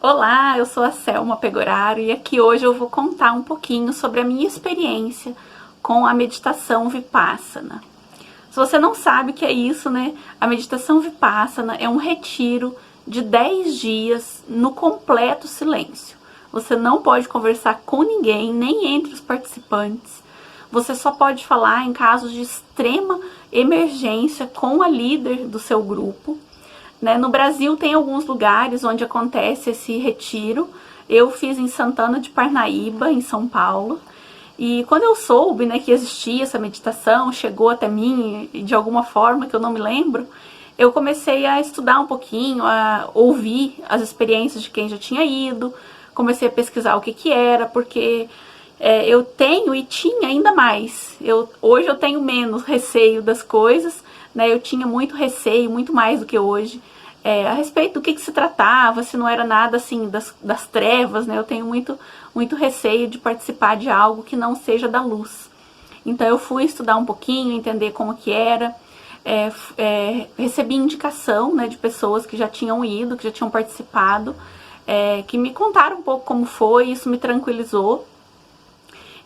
Olá, eu sou a Selma Pegoraro e aqui hoje eu vou contar um pouquinho sobre a minha experiência com a meditação Vipassana. Se você não sabe o que é isso, né? A meditação Vipassana é um retiro de 10 dias no completo silêncio. Você não pode conversar com ninguém, nem entre os participantes. Você só pode falar em casos de extrema emergência com a líder do seu grupo. No Brasil tem alguns lugares onde acontece esse retiro. Eu fiz em Santana de Parnaíba, em São Paulo. E quando eu soube, que existia essa meditação, chegou até mim de alguma forma que eu não me lembro, eu comecei a estudar um pouquinho, a ouvir as experiências de quem já tinha ido, comecei a pesquisar o que era, porque eu tenho e tinha ainda mais. Hoje eu tenho menos receio das coisas, eu tinha muito receio, muito mais do que hoje, a respeito do que se tratava, se não era nada assim das trevas, eu tenho muito receio de participar de algo que não seja da luz. Então eu fui estudar um pouquinho, entender como que era, recebi indicação de pessoas que já tinham ido, que já tinham participado, que me contaram um pouco como foi, isso me tranquilizou.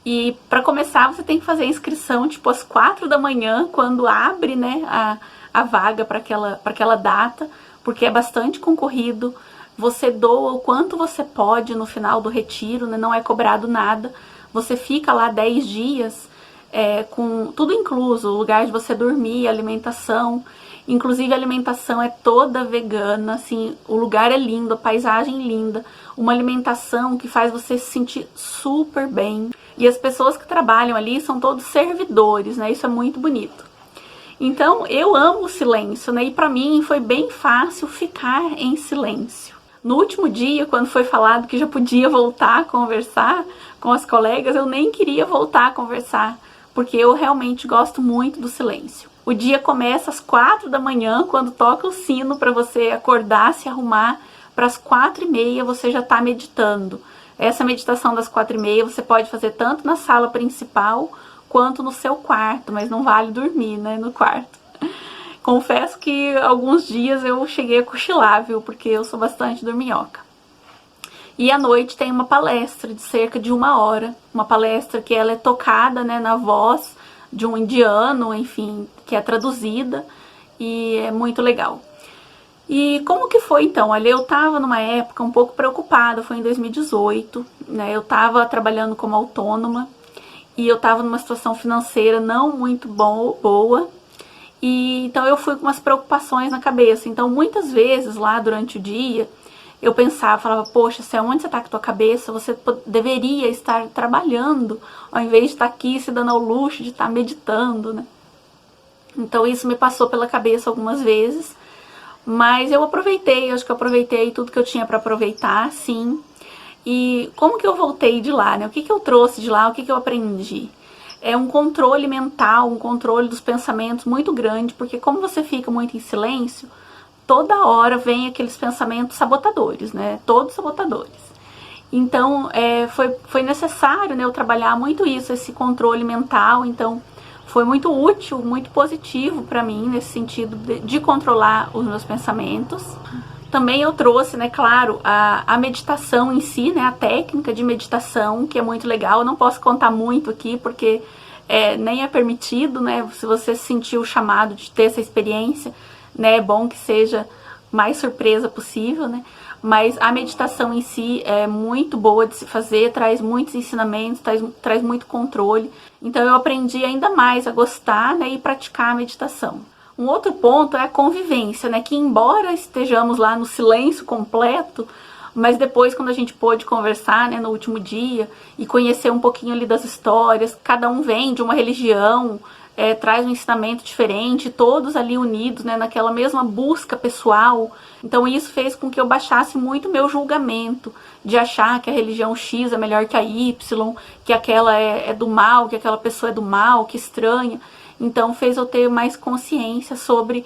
E para começar você tem que fazer a inscrição tipo às 4 da manhã, quando abre a vaga para aquela data, porque é bastante concorrido. Você doa o quanto você pode no final do retiro, não é cobrado nada. Você fica lá 10 dias com tudo incluso, o lugar de você dormir, alimentação. Inclusive a alimentação é toda vegana, assim, o lugar é lindo, a paisagem linda, uma alimentação que faz você se sentir super bem. E as pessoas que trabalham ali são todos servidores, isso é muito bonito. Então eu amo o silêncio, e pra mim foi bem fácil ficar em silêncio. No último dia, quando foi falado que já podia voltar a conversar com as colegas, eu nem queria voltar a conversar, porque eu realmente gosto muito do silêncio. O dia começa às 4 da manhã, quando toca o sino para você acordar, se arrumar. Para as 4h30 você já está meditando. Essa meditação das 4h30 você pode fazer tanto na sala principal quanto no seu quarto, mas não vale dormir, no quarto. Confesso que alguns dias eu cheguei a cochilar, viu, porque eu sou bastante dorminhoca. E à noite tem uma palestra de cerca de 1 hora, uma palestra que ela é tocada, na voz de um indiano, enfim, que é traduzida, e é muito legal. E como que foi então? Olha, eu tava numa época um pouco preocupada, foi em 2018, eu tava trabalhando como autônoma, e eu tava numa situação financeira não muito boa, e então eu fui com umas preocupações na cabeça. Então muitas vezes lá durante o dia, eu pensava, falava, poxa, onde você tá com a tua cabeça? Você deveria estar trabalhando, ao invés de estar aqui se dando ao luxo de estar meditando, Então isso me passou pela cabeça algumas vezes, mas eu aproveitei, acho que eu aproveitei tudo que eu tinha para aproveitar, sim. E como que eu voltei de lá, O que eu trouxe de lá, o que eu aprendi? É um controle mental, um controle dos pensamentos muito grande, porque como você fica muito em silêncio, toda hora vem aqueles pensamentos sabotadores, Todos sabotadores. Então, foi necessário, eu trabalhar muito isso, esse controle mental. Então, foi muito útil, muito positivo para mim, nesse sentido de controlar os meus pensamentos. Também eu trouxe, claro, a meditação em si, a técnica de meditação, que é muito legal. Eu não posso contar muito aqui, porque nem é permitido, Se você sentir o chamado de ter essa experiência, é bom que seja mais surpresa possível, Mas a meditação em si é muito boa de se fazer, traz muitos ensinamentos, traz muito controle. Então eu aprendi ainda mais a gostar, e praticar a meditação. Um outro ponto é a convivência, que embora estejamos lá no silêncio completo, mas depois quando a gente pôde conversar, no último dia, e conhecer um pouquinho ali das histórias, cada um vem de uma religião, traz um ensinamento diferente, todos ali unidos, naquela mesma busca pessoal. Então isso fez com que eu baixasse muito meu julgamento, de achar que a religião X é melhor que a Y, que aquela é do mal, que aquela pessoa é do mal, que estranha. Então fez eu ter mais consciência sobre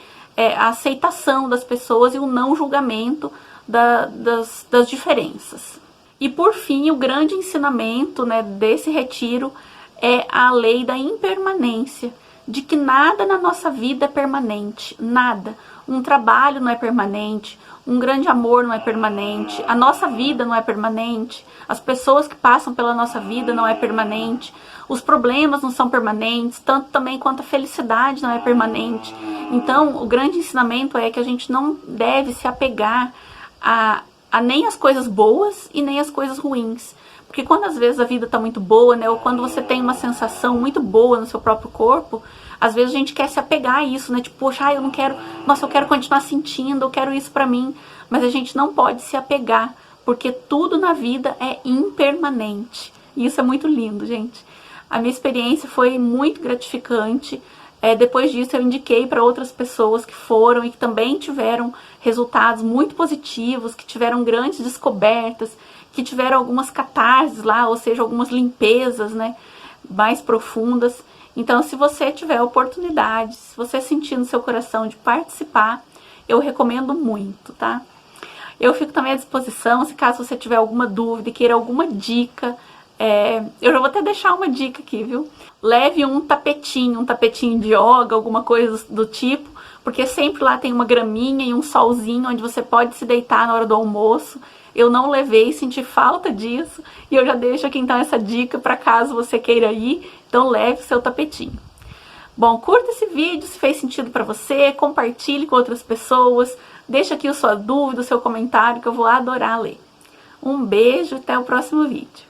a aceitação das pessoas e o não julgamento das diferenças. E por fim, o grande ensinamento desse retiro é a lei da impermanência, de que nada na nossa vida é permanente, nada. Um trabalho não é permanente, um grande amor não é permanente, a nossa vida não é permanente, as pessoas que passam pela nossa vida não é permanente, os problemas não são permanentes, tanto também quanto a felicidade não é permanente. Então, o grande ensinamento é que a gente não deve se apegar a nem as coisas boas e nem as coisas ruins. Porque quando às vezes a vida tá muito boa, né, ou quando você tem uma sensação muito boa no seu próprio corpo, às vezes a gente quer se apegar a isso, né, tipo, poxa, eu não quero, nossa, eu quero continuar sentindo, eu quero isso pra mim. Mas a gente não pode se apegar, porque tudo na vida é impermanente. E isso é muito lindo, gente. A minha experiência foi muito gratificante. Depois disso eu indiquei para outras pessoas que foram e que também tiveram resultados muito positivos, que tiveram grandes descobertas, que tiveram algumas catarses lá, ou seja, algumas limpezas, né, mais profundas. Então, se você tiver oportunidade, se você sentir no seu coração de participar, eu recomendo muito, tá? Eu fico também à disposição, se caso você tiver alguma dúvida e queira alguma dica, eu já vou até deixar uma dica aqui, viu? Leve um tapetinho de yoga, alguma coisa do tipo, porque sempre lá tem uma graminha e um solzinho onde você pode se deitar na hora do almoço. Eu não levei, senti falta disso, e eu já deixo aqui então essa dica para caso você queira ir, então leve o seu tapetinho. Bom, curta esse vídeo se fez sentido para você, compartilhe com outras pessoas, deixa aqui a sua dúvida, o seu comentário que eu vou adorar ler. Um beijo, até o próximo vídeo.